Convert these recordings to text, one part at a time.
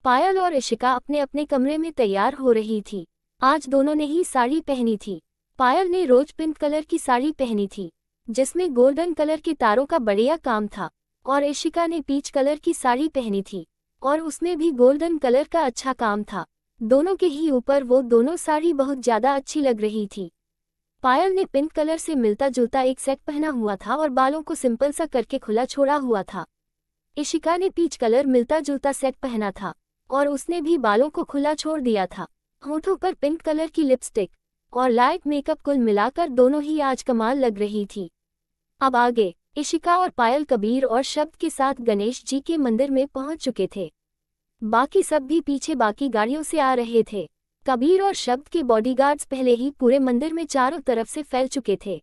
पायल और इशिका अपने अपने कमरे में तैयार हो रही थी। आज दोनों ने ही साड़ी पहनी थी। पायल ने रोज पिंक कलर की साड़ी पहनी थी जिसमें गोल्डन कलर के तारों का बढ़िया काम था, और इशिका ने पीच कलर की साड़ी पहनी थी और उसमें भी गोल्डन कलर का अच्छा काम था। दोनों के ही ऊपर वो दोनों साड़ी बहुत ज्यादा अच्छी लग रही थी। पायल ने पिंक कलर से मिलता जुलता एक सेट पहना हुआ था और बालों को सिंपल सा करके खुला छोड़ा हुआ था। इशिका ने पीच कलर मिलता जुलता सेट पहना था और उसने भी बालों को खुला छोड़ दिया था। होठों पर पिंक कलर की लिपस्टिक और लाइट मेकअप, कुल मिलाकर दोनों ही आज कमाल लग रही थी। अब आगे इशिका और पायल कबीर और शब्द के साथ गणेश जी के मंदिर में पहुंच चुके थे। बाकी सब भी पीछे बाकी गाड़ियों से आ रहे थे। कबीर और शब्द के बॉडीगार्ड्स पहले ही पूरे मंदिर में चारों तरफ से फैल चुके थे।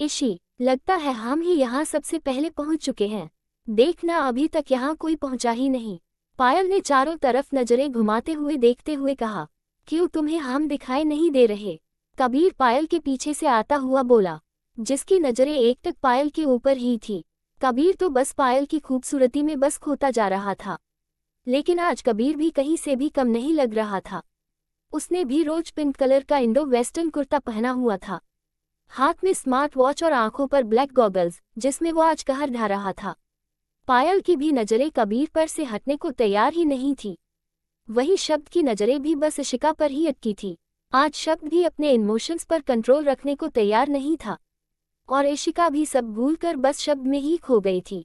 इशी, लगता है हम ही यहाँ सबसे पहले पहुंच चुके हैं। देखना, अभी तक यहाँ कोई पहुंचा ही नहीं। पायल ने चारों तरफ नजरें घुमाते हुए देखते हुए कहा, क्यों तुम्हें हम दिखाई नहीं दे रहे? कबीर पायल के पीछे से आता हुआ बोला, जिसकी नजरें एकटक पायल के ऊपर ही थी। कबीर तो बस पायल की खूबसूरती में बस खोता जा रहा था, लेकिन आज कबीर भी कहीं से भी कम नहीं लग रहा था। उसने भी रोज पिंक कलर का इंडो वेस्टर्न कुर्ता पहना हुआ था, हाथ में स्मार्ट वॉच और आंखों पर ब्लैक गॉगल्स जिसमें वो आज कहर ढा रहा था। पायल की भी नजरें कबीर पर से हटने को तैयार ही नहीं थी। वही शब्द की नजरें भी बस इशिका पर ही अटकी थी। आज शब्द भी अपने इमोशंस पर कंट्रोल रखने को तैयार नहीं था और इशिका भी सब भूलकर बस शब्द में ही खो गई थी।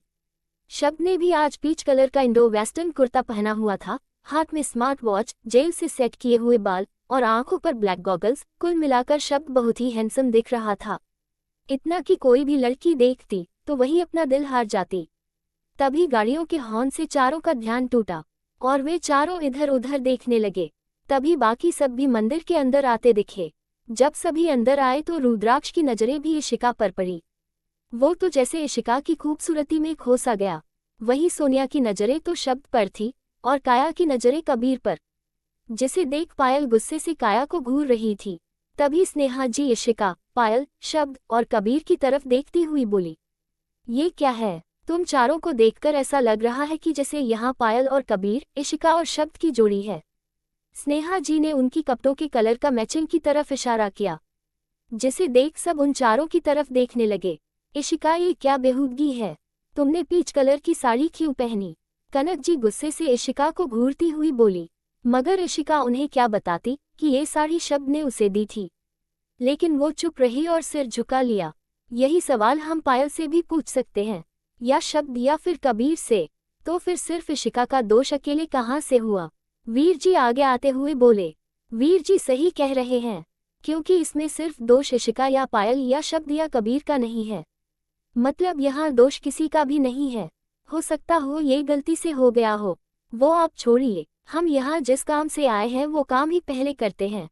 शब्द ने भी आज पीच कलर का इंडो वेस्टर्न कुर्ता पहना हुआ था, हाथ में स्मार्ट वॉच, जेल से सेट किए हुए बाल और आंखों पर ब्लैक गॉगल्स। कुल मिलाकर शब्द बहुत ही हैंडसम दिख रहा था, इतना कि कोई भी लड़की देखती तो वही अपना दिल हार जाती। तभी गाड़ियों के हॉर्न से चारों का ध्यान टूटा और वे चारों इधर उधर देखने लगे। तभी बाकी सब भी मंदिर के अंदर आते दिखे। जब सभी अंदर आए तो रुद्राक्ष की नजरें भी इशिका पर पड़ी। वो तो जैसे इशिका की खूबसूरती में खो सा गया। वही सोनिया की नजरें तो शब्द पर थी और काया की नजरें कबीर पर, जिसे देख पायल गुस्से से काया को घूर रही थी। तभी स्नेहा जी इशिका, पायल, शब्द और कबीर की तरफ देखती हुई बोली, ये क्या है? तुम चारों को देखकर ऐसा लग रहा है कि जैसे यहाँ पायल और कबीर, इशिका और शब्द की जोड़ी है। स्नेहा जी ने उनकी कपड़ों के कलर का मैचिंग की तरफ इशारा किया, जिसे देख सब उन चारों की तरफ देखने लगे। इशिका, ये क्या बेहूदगी है? तुमने पीच कलर की साड़ी क्यों पहनी? कनक जी गुस्से से इशिका को घूरती हुई बोली, मगर इशिका उन्हें क्या बताती कि ये साड़ी शब्द ने उसे दी थी। लेकिन वो चुप रही और सिर झुका लिया। यही सवाल हम पायल से भी पूछ सकते हैं, या शब्द या फिर कबीर से। तो फिर सिर्फ इशिका का दोष अकेले कहाँ से हुआ? वीर जी आगे आते हुए बोले, वीर जी सही कह रहे हैं, क्योंकि इसमें सिर्फ दोष इशिका या पायल या शब्द या कबीर का नहीं है। मतलब यहाँ दोष किसी का भी नहीं है। हो सकता हो ये गलती से हो गया हो। वो आप छोड़िए, हम यहाँ जिस काम से आए हैं वो काम ही पहले करते हैं।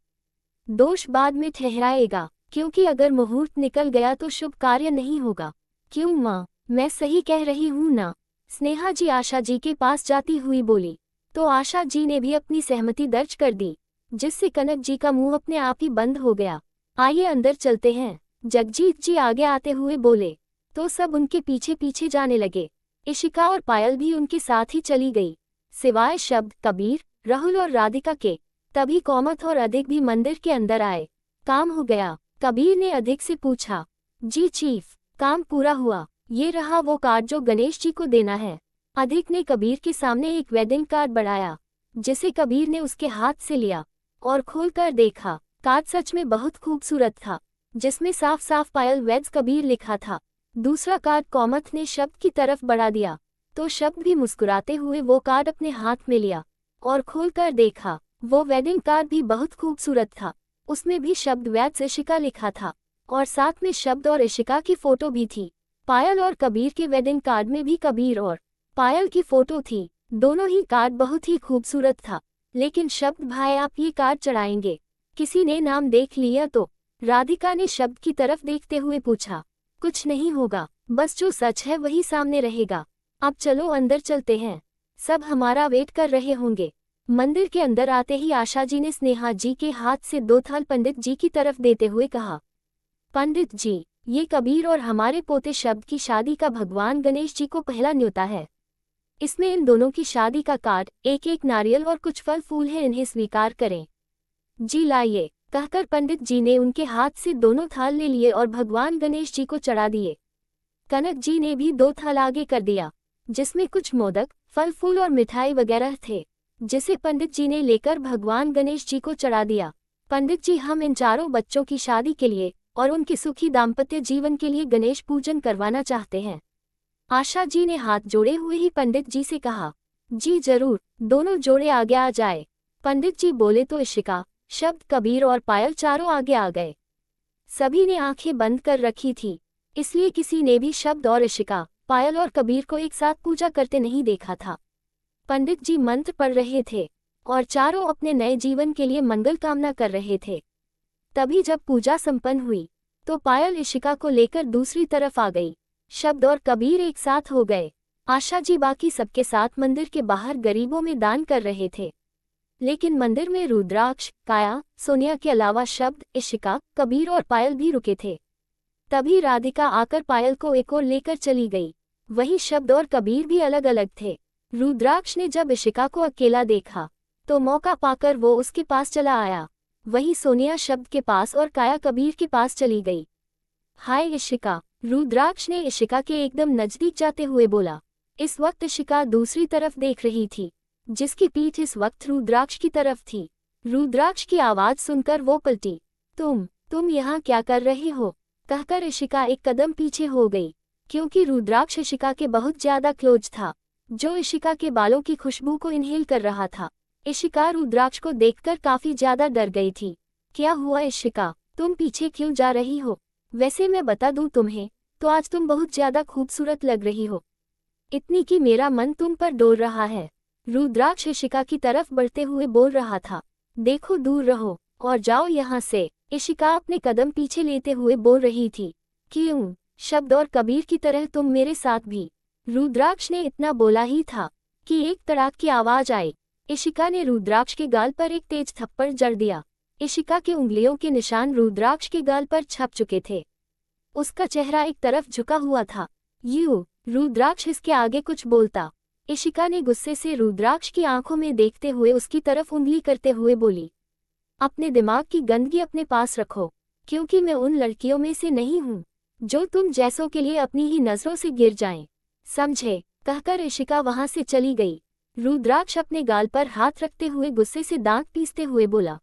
दोष बाद में ठहराएगा, क्योंकि अगर मुहूर्त निकल गया तो शुभ कार्य नहीं होगा। क्यों माँ, मैं सही कह रही हूँ ना? स्नेहा जी आशा जी के पास जाती हुई बोली, तो आशा जी ने भी अपनी सहमति दर्ज कर दी, जिससे कनक जी का मुंह अपने आप ही बंद हो गया। आइए अंदर चलते हैं, जगजीत जी आगे आते हुए बोले। तो सब उनके पीछे पीछे जाने लगे। इशिका और पायल भी उनके साथ ही चली गई, सिवाय शब्द, कबीर, राहुल और राधिका के। तभी कौमत और अधिक भी मंदिर के अंदर आए। काम हो गया? कबीर ने अधिक से पूछा। जी चीफ, काम पूरा हुआ। ये रहा वो कार्ड जो गणेश जी को देना है। अधिक ने कबीर के सामने एक वेडिंग कार्ड बढ़ाया, जिसे कबीर ने उसके हाथ से लिया और खोलकर देखा। कार्ड सच में बहुत खूबसूरत था, जिसमें साफ साफ पायल वेड्स कबीर लिखा था। दूसरा कार्ड कौमत ने शब्द की तरफ बढ़ा दिया, तो शब्द भी मुस्कुराते हुए वो कार्ड अपने हाथ में लिया और खोलकर देखा। वो वेडिंग कार्ड भी बहुत खूबसूरत था। उसमें भी शब्द वेड्स इशिका लिखा था और साथ में शब्द और इशिका की फोटो भी थी। पायल और कबीर के वेडिंग कार्ड में भी कबीर और पायल की फोटो थी। दोनों ही कार्ड बहुत ही खूबसूरत था। लेकिन शब्द भाई, आप ये कार्ड चढ़ाएंगे? किसी ने नाम देख लिया तो? राधिका ने शब्द की तरफ देखते हुए पूछा। कुछ नहीं होगा, बस जो सच है वही सामने रहेगा। अब चलो अंदर चलते हैं, सब हमारा वेट कर रहे होंगे। मंदिर के अंदर आते ही आशा जी ने स्नेहा जी के हाथ से 2 थाल पंडित जी की तरफ देते हुए कहा, पंडित जी, ये कबीर और हमारे पोते शब्द की शादी का भगवान गणेश जी को पहला न्योता है। इसमें इन दोनों की शादी का कार्ड, एक एक नारियल और कुछ फल फूल है, इन्हें स्वीकार करें। जी लाइए, कहकर पंडित जी ने उनके हाथ से दोनों थाल ले लिए और भगवान गणेश जी को चढ़ा दिए। कनक जी ने भी 2 थाल आगे कर दिया, जिसमें कुछ मोदक, फल फूल और मिठाई वगैरह थे, जिसे पंडित जी ने लेकर भगवान गणेश जी को चढ़ा दिया। पंडित जी, हम इन चारों बच्चों की शादी के लिए और उनके सुखी दाम्पत्य जीवन के लिए गणेश पूजन करवाना चाहते हैं। आशा जी ने हाथ जोड़े हुए ही पंडित जी से कहा। जी जरूर, दोनों जोड़े आगे आ जाए। पंडित जी बोले तो इशिका, शब्द, कबीर और पायल चारों आगे आ गए। सभी ने आंखें बंद कर रखी थी, इसलिए किसी ने भी शब्द और इशिका, पायल और कबीर को एक साथ पूजा करते नहीं देखा था। पंडित जी मंत्र पढ़ रहे थे और चारों अपने नए जीवन के लिए मंगल कामना कर रहे थे। तभी जब पूजा संपन्न हुई तो पायल इशिका को लेकर दूसरी तरफ आ गई। शब्द और कबीर एक साथ हो गए। आशा जी बाकी सबके साथ मंदिर के बाहर गरीबों में दान कर रहे थे, लेकिन मंदिर में रुद्राक्ष, काया, सोनिया के अलावा शब्द, इशिका, कबीर और पायल भी रुके थे। तभी राधिका आकर पायल को एक और लेकर चली गई। वही शब्द और कबीर भी अलग अलग थे। रुद्राक्ष ने जब इशिका को अकेला देखा तो मौका पाकर वो उसके पास चला आया। वही सोनिया शब्द के पास और काया कबीर के पास चली गई। हाय इशिका, रुद्राक्ष ने इशिका के एकदम नजदीक जाते हुए बोला। इस वक्त इशिका दूसरी तरफ देख रही थी, जिसकी पीठ इस वक्त रुद्राक्ष की तरफ थी। रुद्राक्ष की आवाज सुनकर वो पलटी। तुम यहाँ क्या कर रही हो? कहकर इशिका एक कदम पीछे हो गई, क्योंकि रुद्राक्ष इशिका के बहुत ज्यादा क्लोज था, जो इशिका के बालों की खुशबू को इनहेल कर रहा था। इशिका रुद्राक्ष को देखकर काफी ज्यादा डर गई थी। क्या हुआ इशिका, तुम पीछे क्यों जा रही हो? वैसे मैं बता दूं तुम्हें, तो आज तुम बहुत ज्यादा खूबसूरत लग रही हो, इतनी कि मेरा मन तुम पर डोल रहा है। रुद्राक्ष इशिका की तरफ बढ़ते हुए बोल रहा था। देखो, दूर रहो और जाओ यहाँ से। इशिका अपने कदम पीछे लेते हुए बोल रही थी। क्यों? शब्द और कबीर की तरह तुम मेरे साथ भी। रुद्राक्ष ने इतना बोला ही था कि एक तड़ाक की आवाज आई। इशिका ने रुद्राक्ष के गाल पर एक तेज थप्पड़ जड़ दिया। इशिका के उंगलियों के निशान रुद्राक्ष के गाल पर छप चुके थे। उसका चेहरा एक तरफ झुका हुआ था। रुद्राक्ष इसके आगे कुछ बोलता। इशिका ने गुस्से से रुद्राक्ष की आंखों में देखते हुए उसकी तरफ उंगली करते हुए बोली, अपने दिमाग की गंदगी अपने पास रखो, क्योंकि मैं उन लड़कियों में से नहीं हूँ जो तुम जैसों के लिए अपनी ही नजरों से गिर जाएं, समझे? कहकर इशिका वहां से चली गई। रुद्राक्ष अपने गाल पर हाथ रखते हुए गुस्से से दांत पीसते हुए बोला,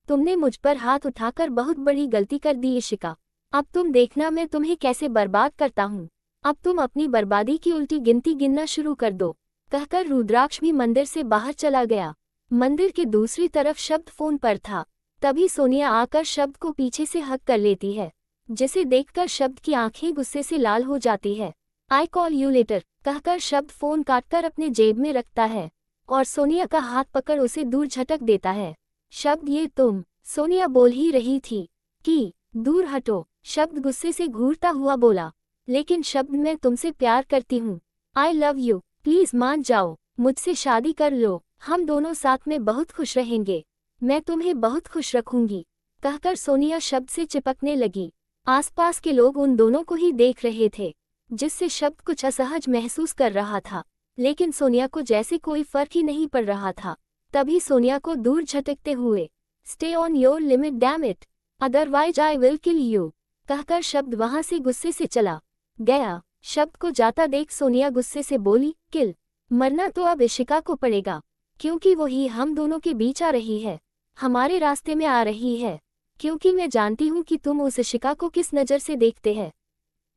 तुमने मुझ पर हाथ उठाकर बहुत बड़ी गलती कर दी इशिका। अब तुम देखना मैं तुम्हें कैसे बर्बाद करता हूँ। अब तुम अपनी बर्बादी की उल्टी गिनती गिनना शुरू कर दो। कहकर रुद्राक्ष भी मंदिर से बाहर चला गया। मंदिर के दूसरी तरफ शब्द फोन पर था। तभी सोनिया आकर शब्द को पीछे से हक कर लेती है, जिसे देखकर शब्द की आंखें गुस्से से लाल हो जाती है। आई कॉल यू लेटर कहकर शब्द फोन काटकर अपने जेब में रखता है और सोनिया का हाथ पकड़ उसे दूर झटक देता है। शब्द, ये तुम? सोनिया बोल ही रही थी कि दूर हटो। शब्द गुस्से से घूरता हुआ बोला, लेकिन शब्द, मैं तुमसे प्यार करती हूँ। आई लव यू, प्लीज मान जाओ, मुझसे शादी कर लो, हम दोनों साथ में बहुत खुश रहेंगे, मैं तुम्हें बहुत खुश रखूंगी। कहकर सोनिया शब्द से चिपकने लगी। आसपास के लोग उन दोनों को ही देख रहे थे, जिससे शब्द कुछ असहज महसूस कर रहा था, लेकिन सोनिया को जैसे कोई फर्क ही नहीं पड़ रहा था। तभी सोनिया को दूर झटकते हुए, stay on your limit damn it, otherwise I will kill you, कहकर शब्द वहां से गुस्से से चला गया। शब्द को जाता देख सोनिया गुस्से से बोली, किल? मरना तो अब इशिका को पड़ेगा, क्योंकि वही हम दोनों के बीच आ रही है, हमारे रास्ते में आ रही है, क्योंकि मैं जानती हूँ कि तुम उस इशिका को किस नज़र से देखते हैं,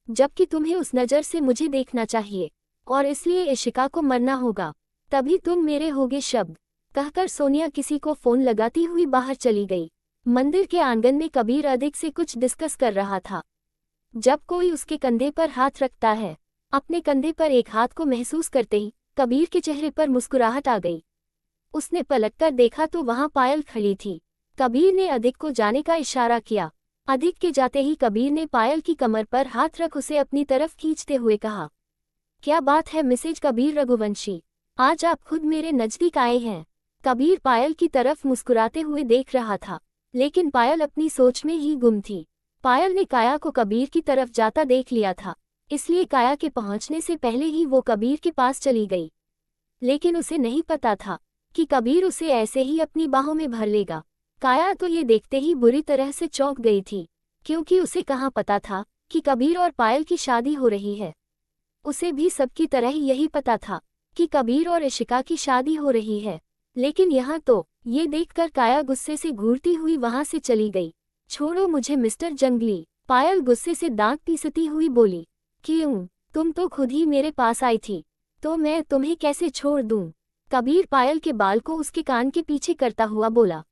जबकि तुम्हें उस नज़र से मुझे देखना चाहिए, और इसलिए इशिका को मरना होगा, तभी तुम मेरे होगे शब्द। कहकर सोनिया किसी को फोन लगाती हुई बाहर चली गई। मंदिर के आंगन में कबीर अधिक से कुछ डिस्कस कर रहा था। जब कोई उसके कंधे पर हाथ रखता है, अपने कंधे पर एक हाथ को महसूस करते ही कबीर के चेहरे पर मुस्कुराहट आ गई। उसने पलटकर देखा तो वहां पायल खड़ी थी। कबीर ने अधिक को जाने का इशारा किया। अधिक के जाते ही कबीर ने पायल की कमर पर हाथ रख उसे अपनी तरफ खींचते हुए कहा, क्या बात है मिसेज कबीर रघुवंशी, आज आप खुद मेरे नजदीक आए हैं। कबीर पायल की तरफ मुस्कुराते हुए देख रहा था, लेकिन पायल अपनी सोच में ही गुम थी। पायल ने काया को कबीर की तरफ जाता देख लिया था, इसलिए काया के पहुंचने से पहले ही वो कबीर के पास चली गई। लेकिन उसे नहीं पता था कि कबीर उसे ऐसे ही अपनी बाहों में भर लेगा। काया तो ये देखते ही बुरी तरह से चौंक गई थी, क्योंकि उसे कहाँ पता था कि कबीर और पायल की शादी हो रही है। उसे भी सबकी तरह यही पता था कि कबीर और इशिका की शादी हो रही है, लेकिन यहाँ तो ये देखकर काया गुस्से से घूरती हुई वहां से चली गई। छोड़ो मुझे मिस्टर जंगली, पायल गुस्से से दांत पीसती हुई बोली। क्यों, तुम तो खुद ही मेरे पास आई थी, तो मैं तुम्हें कैसे छोड़ दूं? कबीर पायल के बाल को उसके कान के पीछे करता हुआ बोला।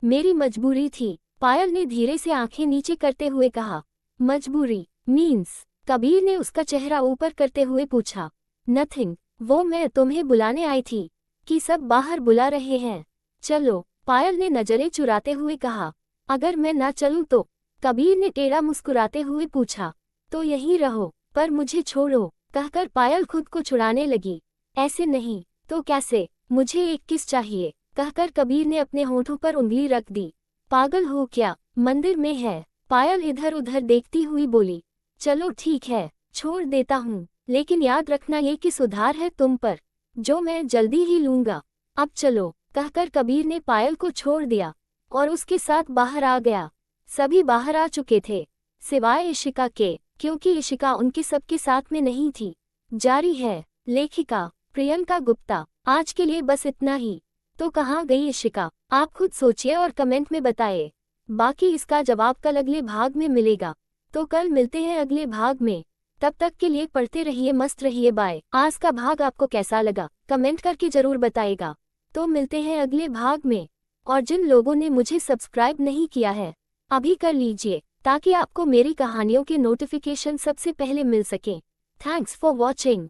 मेरी मजबूरी थी, पायल ने धीरे से आंखें नीचे करते हुए कहा। मजबूरी मीन्स? कबीर ने उसका चेहरा ऊपर करते हुए पूछा। नथिंग, वो मैं तुम्हें बुलाने आई थी कि सब बाहर बुला रहे हैं। चलो, पायल ने नजरें चुराते हुए कहा। अगर मैं ना चलूं तो? कबीर ने टेढ़ा मुस्कुराते हुए पूछा। तो यहीं रहो, पर मुझे छोड़ो, कहकर पायल खुद को छुड़ाने लगी। ऐसे नहीं तो कैसे, मुझे एक किस चाहिए, कहकर कबीर ने अपने होठों पर उंगली रख दी। पागल हो क्या, मंदिर में है, पायल इधर उधर देखती हुई बोली। चलो ठीक है, छोड़ देता हूँ, लेकिन याद रखना ये कि सुधार है तुम पर, जो मैं जल्दी ही लूंगा। अब चलो, कहकर कबीर ने पायल को छोड़ दिया और उसके साथ बाहर आ गया। सभी बाहर आ चुके थे, सिवाय इशिका के, क्योंकि इशिका उनके सबके साथ में नहीं थी। जारी है लेखिका प्रियंका गुप्ता। आज के लिए बस इतना ही। तो कहाँ गई इशिका, आप खुद सोचिए और कमेंट में बताइए। बाकी इसका जवाब कल अगले भाग में मिलेगा। तो कल मिलते हैं अगले भाग में, तब तक के लिए पढ़ते रहिए, मस्त रहिए, बाय। आज का भाग आपको कैसा लगा कमेंट करके जरूर बताइएगा। तो मिलते हैं अगले भाग में, और जिन लोगों ने मुझे सब्सक्राइब नहीं किया है अभी कर लीजिए, ताकि आपको मेरी कहानियों के नोटिफिकेशन सबसे पहले मिल सके। Thanks for watching.